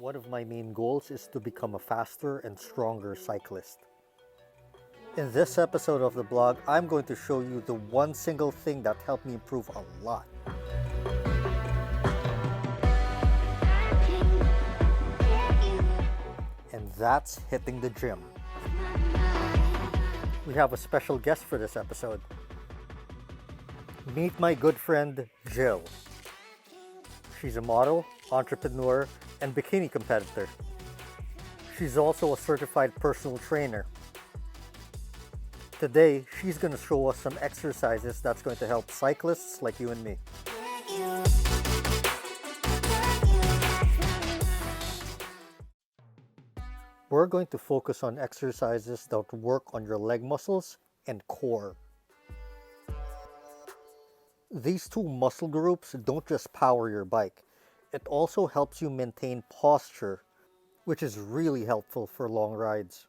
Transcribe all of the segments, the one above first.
One of my main goals is to become a faster and stronger cyclist. In this episode of the blog, I'm going to show you the one single thing that helped me improve a lot. And that's hitting the gym. We have a special guest for this episode. Meet my good friend, Jill. She's a model, entrepreneur, and bikini competitor. She's also a certified personal trainer. Today, she's going to show us some exercises that's going to help cyclists like you and me. We're going to focus on exercises that work on your leg muscles and core. These two muscle groups don't just power your bike, it also helps you maintain posture, which is really helpful for long rides.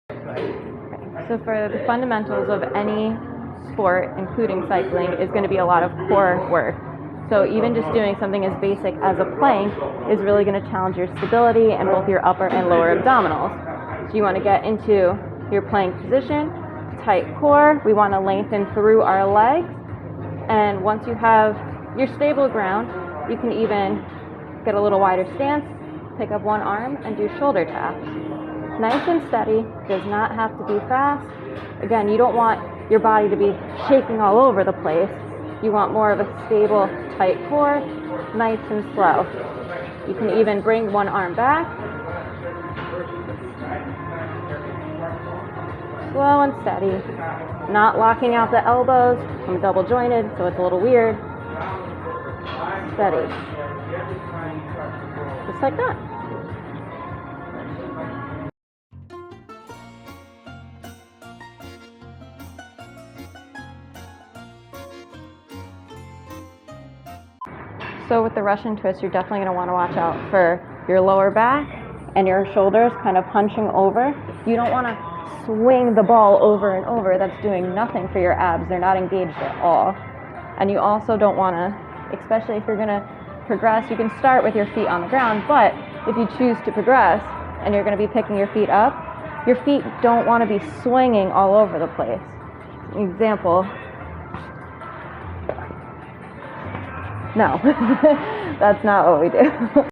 So for the fundamentals of any sport, including cycling, is going to be a lot of core work. So even just doing something as basic as a plank is really going to challenge your stability and both your upper and lower abdominals. So you want to get into your plank position, tight core. We want to lengthen through our legs. And once you have your stable ground, you can even get a little wider stance, pick up one arm, and do shoulder taps. Nice and steady, does not have to be fast. Again, you don't want your body to be shaking all over the place. You want more of a stable, tight core, nice and slow. You can even bring one arm back. Slow and steady. Not locking out the elbows. I'm double jointed, so it's a little weird. Steady. Just like that. So with the Russian twist, you're definitely going to want to watch out for your lower back and your shoulders kind of hunching over. You don't want to swing the ball over and over. That's doing nothing for your abs. They're not engaged at all. And you also don't want to, especially if you're going to progress, you can start with your feet on the ground, but if you choose to progress and you're going to be picking your feet up, your feet don't want to be swinging all over the place. Example. No, that's not what we do.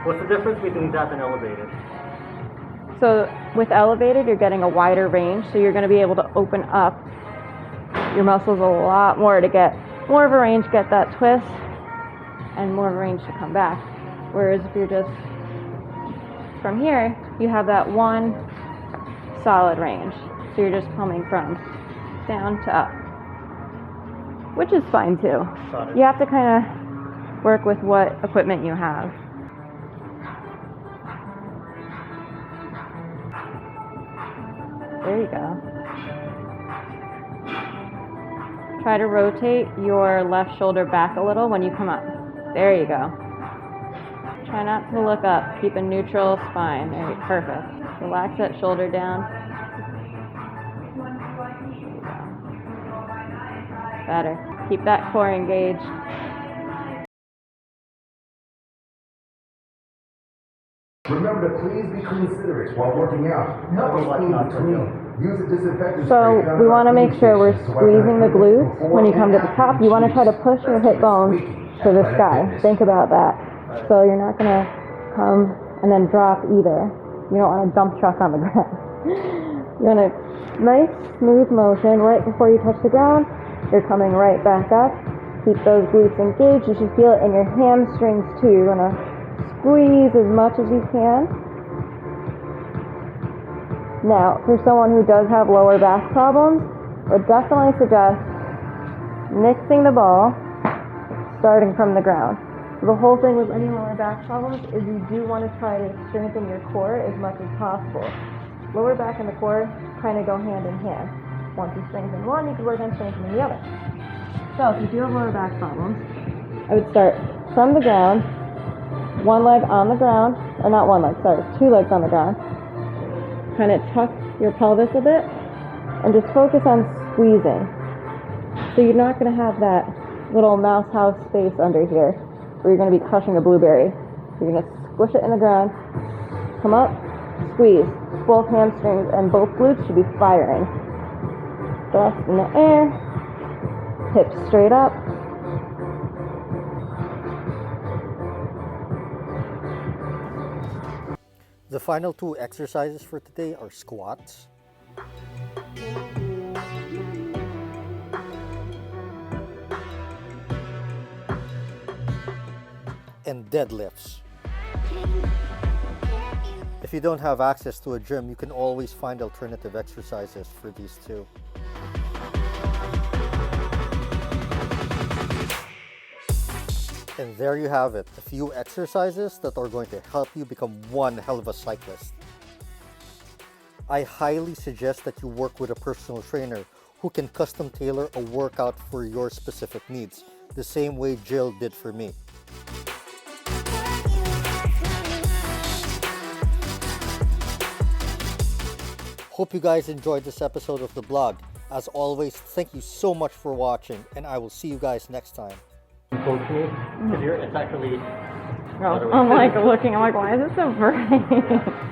What's the difference between that and elevated? So with elevated, you're getting a wider range, so you're going to be able to open up your muscles a lot more to get more of a range, get that twist, and more of a range to come back. Whereas if you're just from here, you have that one solid range. So you're just coming from down to up, which is fine too. You have to kind of work with what equipment you have. There you go. Try to rotate your left shoulder back a little when you come up. There you go. Try not to look up. Keep a neutral spine. There you go. Perfect. Relax that shoulder down. There you go. Better. Keep that core engaged. Remember to please be considerate while working out. Use a disinfectant. So we want to make sure we're squeezing the glutes when you come to the top. You want to try to push your hip bones to the sky. Think about that. So you're not going to come and then drop either. You don't want to dump truck on the ground. You want a nice, smooth motion right before you touch the ground. You're coming right back up. Keep those glutes engaged. You should feel it in your hamstrings too. You want to squeeze as much as you can. Now, for someone who does have lower back problems, I would definitely suggest mixing the ball, starting from the ground. The whole thing with any lower back problems is you do want to try to strengthen your core as much as possible. Lower back and the core kind of go hand in hand. Once you strengthen one, you can work on strengthening the other. So if you do have lower back problems, I would start from the ground, one leg on the ground, or not one leg, sorry, two legs on the ground. Kind of tuck your pelvis a bit and just focus on squeezing. So you're not going to have that little mouse house space under here where you're going to be crushing a blueberry. You're going to squish it in the ground, come up, squeeze. Both hamstrings and both glutes should be firing. Thrust in the air, hips straight up. The final two exercises for today are squats and deadlifts. If you don't have access to a gym, you can always find alternative exercises for these two. And there you have it, a few exercises that are going to help you become one hell of a cyclist. I highly suggest that you work with a personal trainer who can custom tailor a workout for your specific needs, the same way Jill did for me. Hope you guys enjoyed this episode of the blog. As always, thank you so much for watching, and I will see you guys next time. Coach me, because it's actually. I'm like looking, I'm like, why is it so bright?